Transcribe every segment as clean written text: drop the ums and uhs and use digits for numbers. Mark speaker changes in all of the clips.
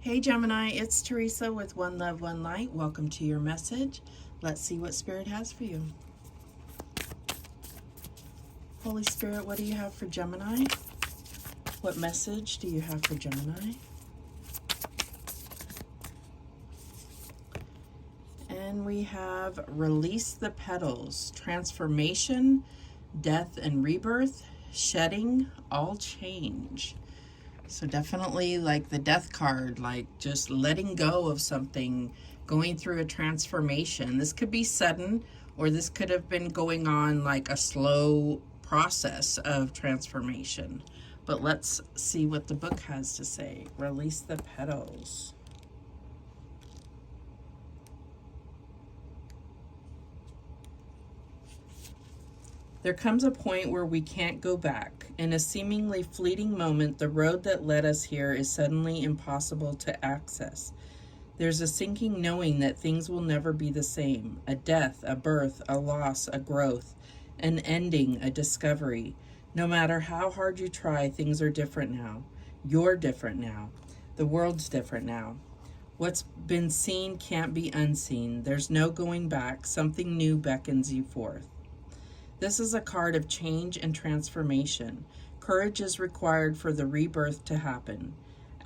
Speaker 1: Hey Gemini, it's Teresa with One Love, One Light. Welcome to your message. Let's see what Spirit has for you. Holy Spirit, what do you have for Gemini? What message do you have for Gemini? And we have Release the Petals, Transformation, Death and Rebirth, Shedding, All Change. So definitely like the Death card, like just letting go of something, going through a transformation. This could be sudden, or this could have been going on like a slow process of transformation. But let's see what the book has to say. Release the petals. There comes a point where we can't go back. In a seemingly fleeting moment, the road that led us here is suddenly impossible to access. There's a sinking knowing that things will never be the same. A death, a birth, a loss, a growth, an ending, a discovery. No matter how hard you try, things are different now. You're different now. The world's different now. What's been seen can't be unseen. There's no going back. Something new beckons you forth. This is a card of change and transformation. Courage is required for the rebirth to happen.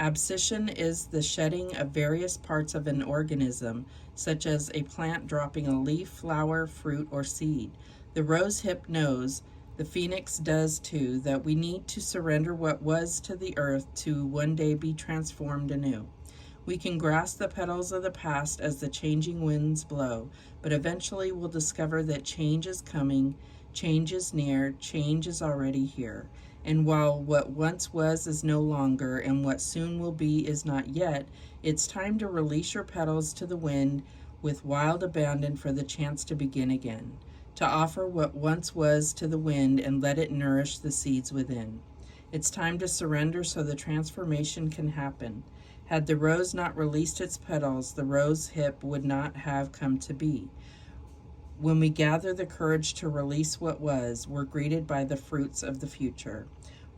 Speaker 1: Abscission is the shedding of various parts of an organism, such as a plant dropping a leaf, flower, fruit, or seed. The rose hip knows, the phoenix does too, that we need to surrender what was to the earth to one day be transformed anew. We can grasp the petals of the past as the changing winds blow, but eventually we'll discover that change is coming. Change is near, change is already here. And while what once was is no longer, and what soon will be is not yet, it's time to release your petals to the wind with wild abandon for the chance to begin again, to offer what once was to the wind and let it nourish the seeds within. It's time to surrender so the transformation can happen. Had the rose not released its petals, the rose hip would not have come to be. When we gather the courage to release what was, we're greeted by the fruits of the future.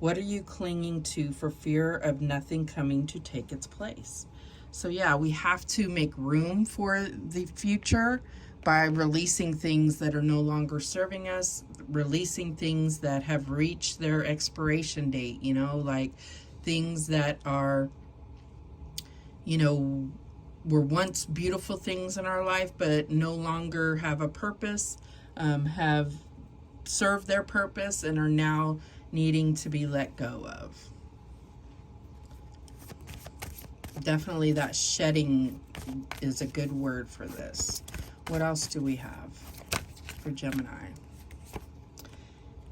Speaker 1: What are you clinging to for fear of nothing coming to take its place? So yeah, we have to make room for the future by releasing things that are no longer serving us, releasing things that have reached their expiration date, like things that are, were once beautiful things in our life, but no longer have a purpose, have served their purpose, and are now needing to be let go of. Definitely that shedding is a good word for this. What else do we have for Gemini?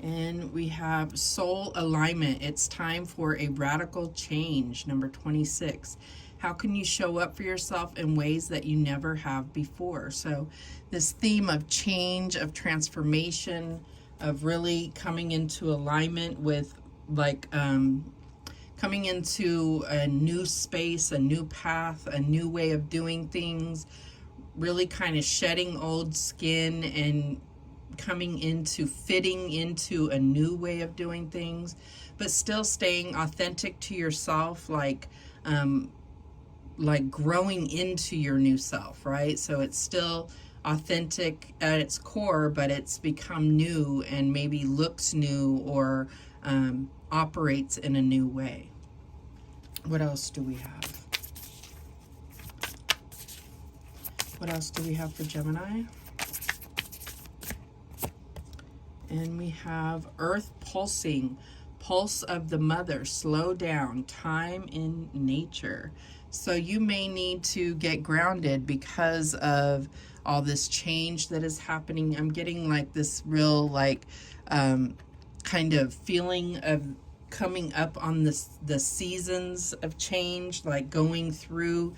Speaker 1: And we have soul alignment. It's time for a radical change, number 26. How can you show up for yourself in ways that you never have before? So this theme of change, of transformation, of really coming into alignment with coming into a new space, a new path, a new way of doing things, really kind of shedding old skin and coming into fitting into a new way of doing things, but still staying authentic to yourself, like growing into your new self, right? So it's still authentic at its core, but it's become new and maybe looks new or operates in a new way. What else do we have? What else do we have for Gemini? And we have Earth pulsing, pulse of the mother, slow down, time in nature. So you may need to get grounded because of all this change that is happening. I'm getting like this real kind of feeling of coming up on the seasons of change, like going through,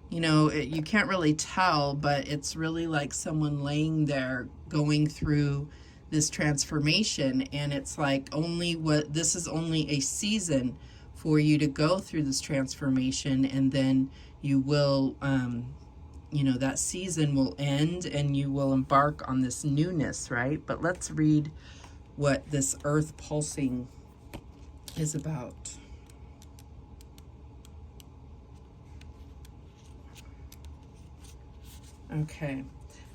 Speaker 1: you can't really tell, but it's really like someone laying there going through this transformation, and it's like this is only a season for you to go through this transformation, and then you will that season will end and you will embark on this newness, right? But let's read what this earth pulsing is about. Okay.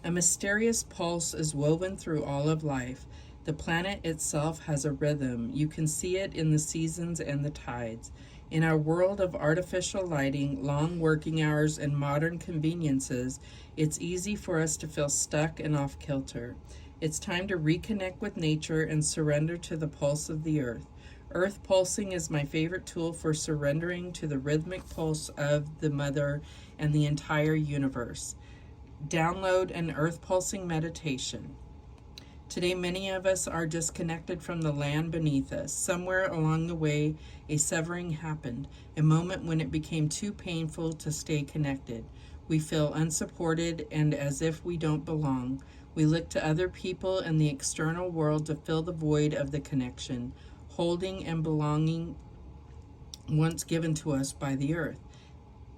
Speaker 1: A mysterious pulse is woven through all of life. The planet itself has a rhythm. You can see it in the seasons and the tides. In our world of artificial lighting, long working hours, and modern conveniences, it's easy for us to feel stuck and off kilter. It's time to reconnect with nature and surrender to the pulse of the earth. Earth pulsing is my favorite tool for surrendering to the rhythmic pulse of the mother and the entire universe. Download an earth pulsing meditation. Today, many of us are disconnected from the land beneath us. Somewhere along the way, a severing happened, a moment when it became too painful to stay connected. We feel unsupported and as if we don't belong. We look to other people and the external world to fill the void of the connection, holding and belonging once given to us by the earth.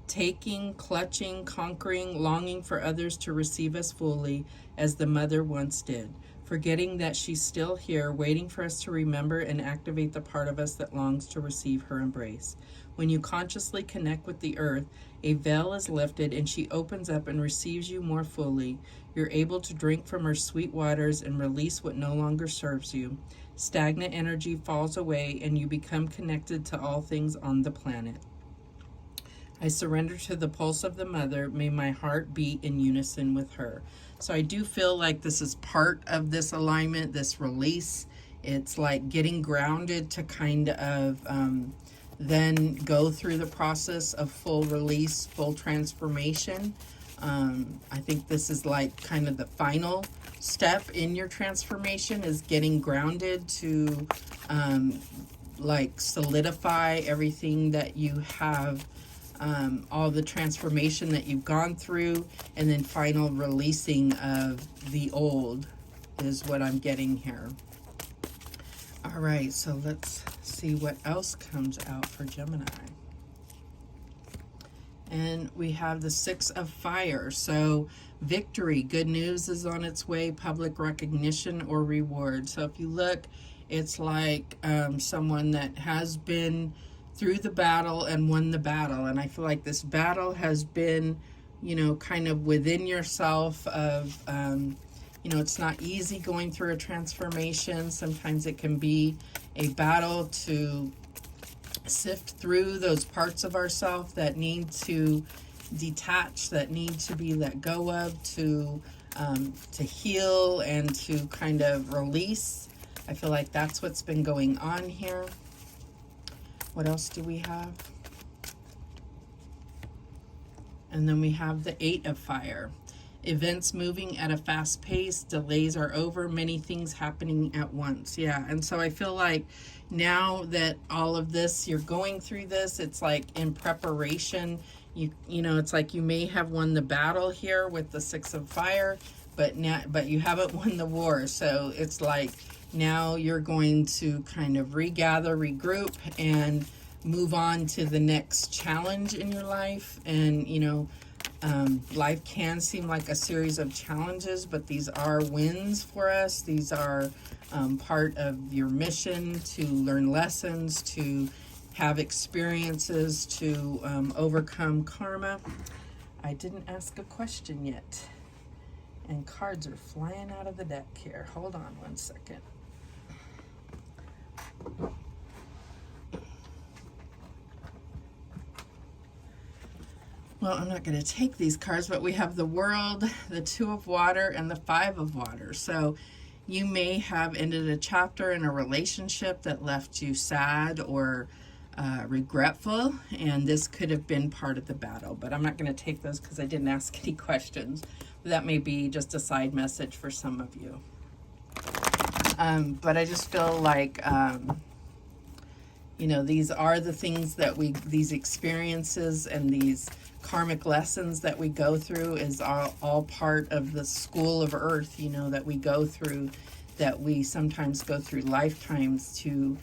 Speaker 1: Taking, clutching, conquering, longing for others to receive us fully as the mother once did. Forgetting that she's still here, waiting for us to remember and activate the part of us that longs to receive her embrace. When you consciously connect with the earth, a veil is lifted and she opens up and receives you more fully. You're able to drink from her sweet waters and release what no longer serves you. Stagnant energy falls away and you become connected to all things on the planet. I surrender to the pulse of the mother. May my heart beat in unison with her. So I do feel like this is part of this alignment, this release. It's like getting grounded to kind of then go through the process of full release, full transformation. I think this is like kind of the final step in your transformation, is getting grounded to like solidify everything that you have, all the transformation that you've gone through, and then final releasing of the old is what I'm getting here. All right, so let's see what else comes out for Gemini. And we have the Six of Fire. So victory, good news is on its way, public recognition or reward. So if you look, it's like someone that has been through the battle and won the battle. And I feel like this battle has been, you know, kind of within yourself of, you know, it's not easy going through a transformation. Sometimes it can be a battle to sift through those parts of ourselves that need to detach, that need to be let go of, to heal and to kind of release. I feel like that's what's been going on here. What else do we have? And then we have the Eight of Fire. Events moving at a fast pace, delays are over, many things happening at once. Yeah, and so I feel like now that all of this, you're going through this, it's like in preparation. You know, it's like you may have won the battle here with the Six of Fire, but you haven't won the war. So it's like now you're going to kind of regather, regroup, and move on to the next challenge in your life. And, you know, life can seem like a series of challenges, but these are wins for us. These are part of your mission to learn lessons, to have experiences, to overcome karma. I didn't ask a question yet, and cards are flying out of the deck here. Hold on one second. Well, I'm not going to take these cards, but we have the World, the Two of Water, and the Five of Water. So you may have ended a chapter in a relationship that left you sad or regretful, and this could have been part of the battle. But I'm not going to take those because I didn't ask any questions. That may be just a side message for some of you. But I just feel like, you know, these are the things that these experiences and these karmic lessons that we go through is all part of the school of earth, you know, that we go through, that we sometimes go through lifetimes to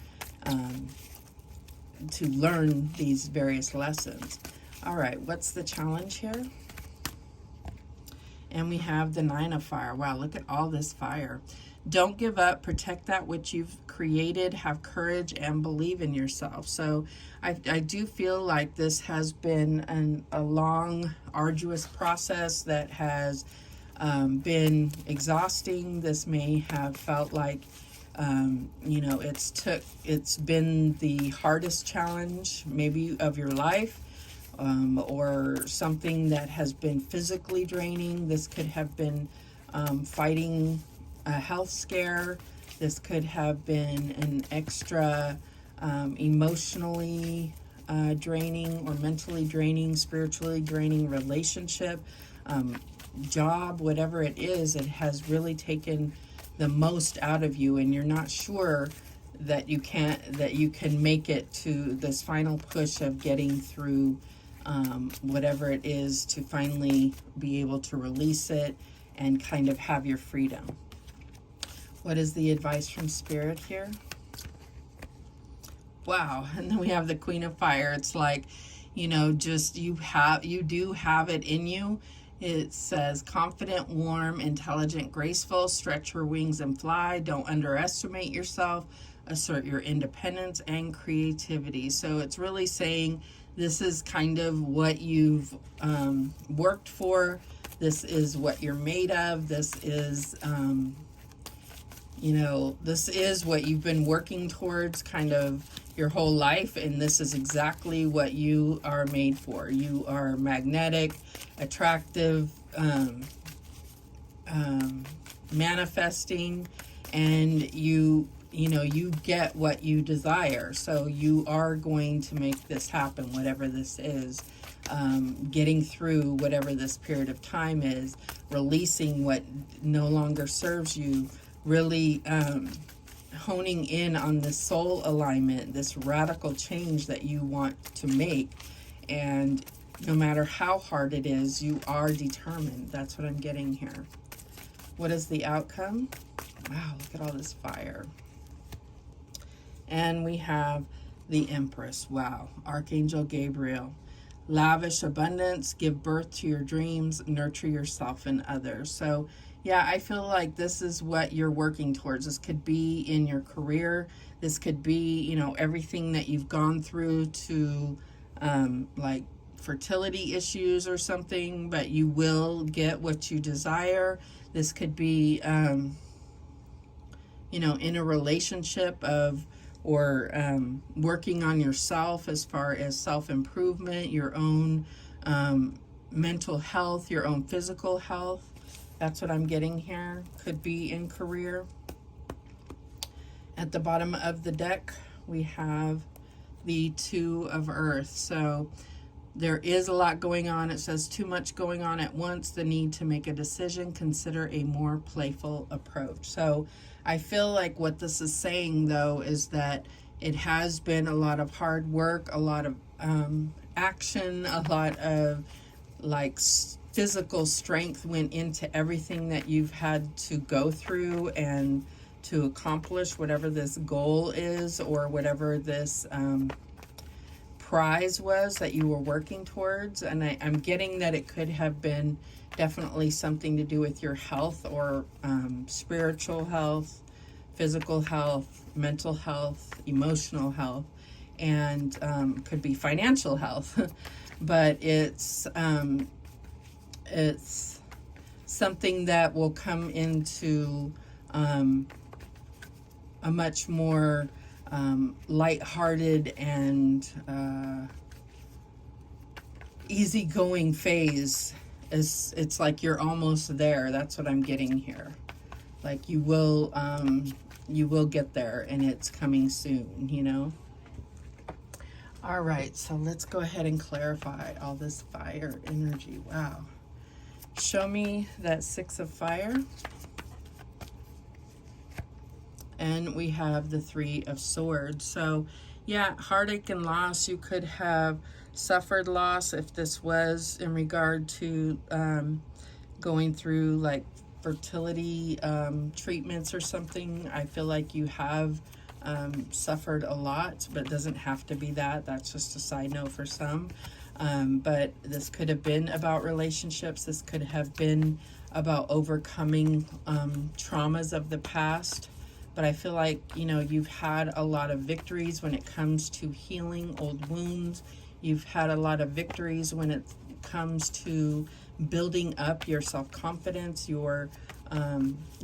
Speaker 1: learn these various lessons. All right, what's the challenge here? And we have the Nine of Fire. Wow, look at all this fire. Don't give up. Protect that which you've created, have courage, and believe in yourself. So I do feel like this has been a long, arduous process that has been exhausting. This may have felt like, you know, it's been the hardest challenge maybe of your life, or something that has been physically draining. This could have been fighting a health scare. This could have been an extra emotionally draining or mentally draining, spiritually draining relationship, job, whatever it is. It has really taken the most out of you, and you're not sure that you can make it to this final push of getting through whatever it is, to finally be able to release it and kind of have your freedom. What is the advice from Spirit here? Wow. And then we have the Queen of Fire. It's like, you know, just you do have it in you. It says confident, warm, intelligent, graceful, stretch your wings and fly. Don't underestimate yourself. Assert your independence and creativity. So it's really saying this is kind of what you've worked for. This is what you're made of. This is, you know, this is what you've been working towards kind of your whole life, and this is exactly what you are made for. You are magnetic, attractive, manifesting, and you know, you get what you desire. So you are going to make this happen, whatever this is. Getting through whatever this period of time is, releasing what no longer serves you, really honing in on this soul alignment, this radical change that you want to make. And no matter how hard it is, you are determined. That's what I'm getting here. What is the outcome? Wow, look at all this fire. And we have the Empress. Wow, Archangel Gabriel. Lavish abundance, give birth to your dreams, nurture yourself and others. So yeah, I feel like this is what you're working towards. This could be in your career. This could be, you know, everything that you've gone through to like fertility issues or something, but you will get what you desire. This could be, you know, in a relationship of, or working on yourself as far as self-improvement, your own mental health, your own physical health. That's what I'm getting here. Could be in career. At the bottom of the deck, we have the Two of Earth. So there is a lot going on. It says too much going on at once, the need to make a decision, consider a more playful approach. So I feel like what this is saying, though, is that it has been a lot of hard work, a lot of action, a lot of like physical strength went into everything that you've had to go through and to accomplish whatever this goal is, or whatever this prize was that you were working towards. And I'm getting that it could have been definitely something to do with your health, or spiritual health, physical health, mental health, emotional health, and could be financial health. But it's something that will come into a much more lighthearted and easygoing phase. It's like you're almost there. That's what I'm getting here. Like you will get there, and it's coming soon, you know. All right, so let's go ahead and clarify all this fire energy. Wow. Show me that Six of Fire. And we have the Three of Swords. So yeah, heartache and loss. You could have suffered loss if this was in regard to going through like fertility treatments or something. I feel like you have suffered a lot, but it doesn't have to be that. That's just a side note for some. But this could have been about relationships. This could have been about overcoming traumas of the past, but I feel like, you know, you've had a lot of victories when it comes to healing old wounds. You've had a lot of victories when it comes to building up your self-confidence, your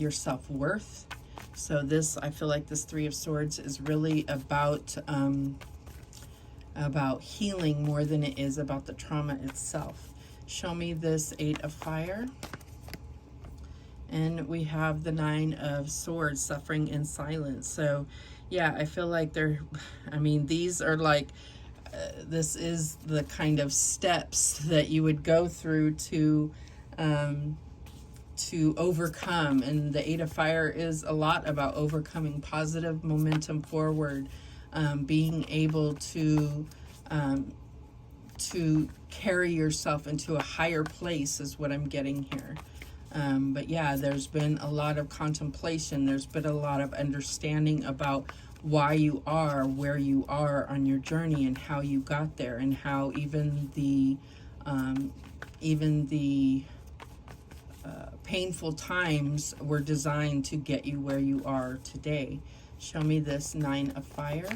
Speaker 1: self-worth. So this, I feel like this Three of Swords is really about healing more than it is about the trauma itself. Show me this Eight of Fire. And we have the Nine of Swords, suffering in silence. So yeah, I feel like these are like, this is the kind of steps that you would go through to overcome. And the Eight of Fire is a lot about overcoming, positive momentum forward, being able to carry yourself into a higher place is what I'm getting here. But yeah, there's been a lot of contemplation. There's been a lot of understanding about why you are where you are on your journey and how you got there, and how even the painful times were designed to get you where you are today. Show me this Nine of Fire.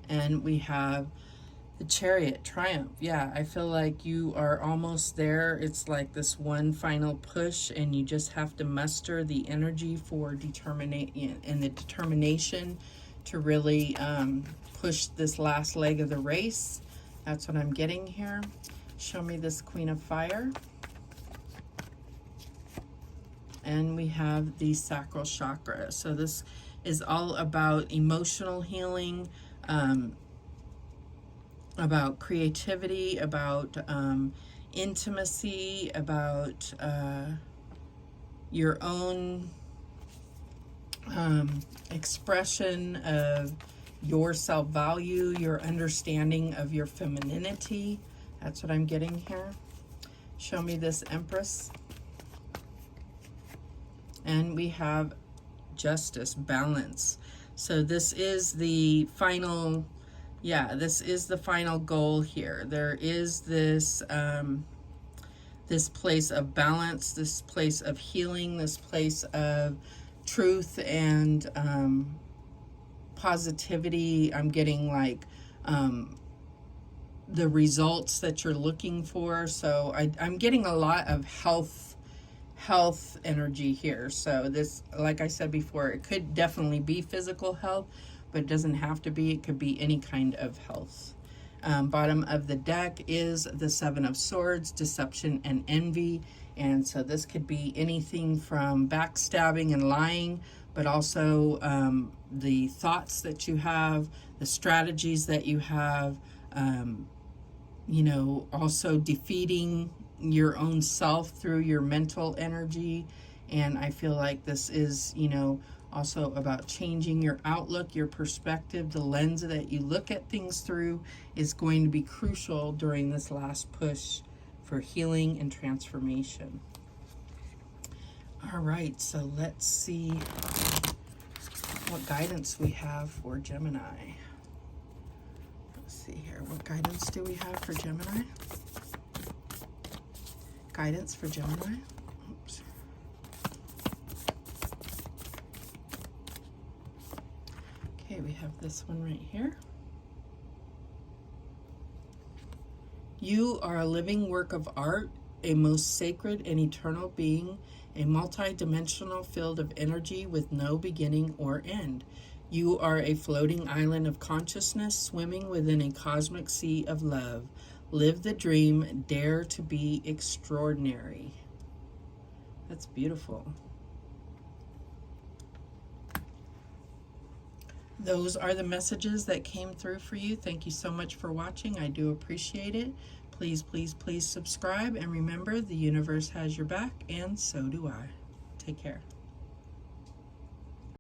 Speaker 1: And we have the Chariot, Triumph. Yeah, I feel like you are almost there. It's like this one final push, and you just have to muster the energy for determination to really push this last leg of the race. That's what I'm getting here. Show me this Queen of Fire. And we have the Sacral Chakra. So this is all about emotional healing, about creativity, about intimacy, about your own expression of your self-value, your understanding of your femininity. That's what I'm getting here. Show me this Empress. And we have Justice, balance. So this is the final, yeah, this is the final goal here. There is this this place of balance, this place of healing, this place of truth and positivity. I'm getting like the results that you're looking for. So I'm getting a lot of health energy here. So this, like I said before, it could definitely be physical health, but it doesn't have to be. It could be any kind of health. Bottom of the deck is the Seven of Swords, deception and envy. And so this could be anything from backstabbing and lying, but also the thoughts that you have, the strategies that you have, you know, also defeating your own self through your mental energy. And I feel like this is, you know, also about changing your outlook, your perspective. The lens that you look at things through is going to be crucial during this last push for healing and transformation. All right, so let's see what guidance we have for Gemini. Let's see here. What guidance do we have for Gemini? Guidance for Gemini. Oops. Okay, we have this one right here. You are a living work of art, a most sacred and eternal being, a multi-dimensional field of energy with no beginning or end. You are a floating island of consciousness swimming within a cosmic sea of love. Live the dream, dare to be extraordinary. That's beautiful. Those are the messages that came through for you. Thank you so much for watching. I do appreciate it. Please, please, please subscribe. And remember, the universe has your back, and so do I. Take care.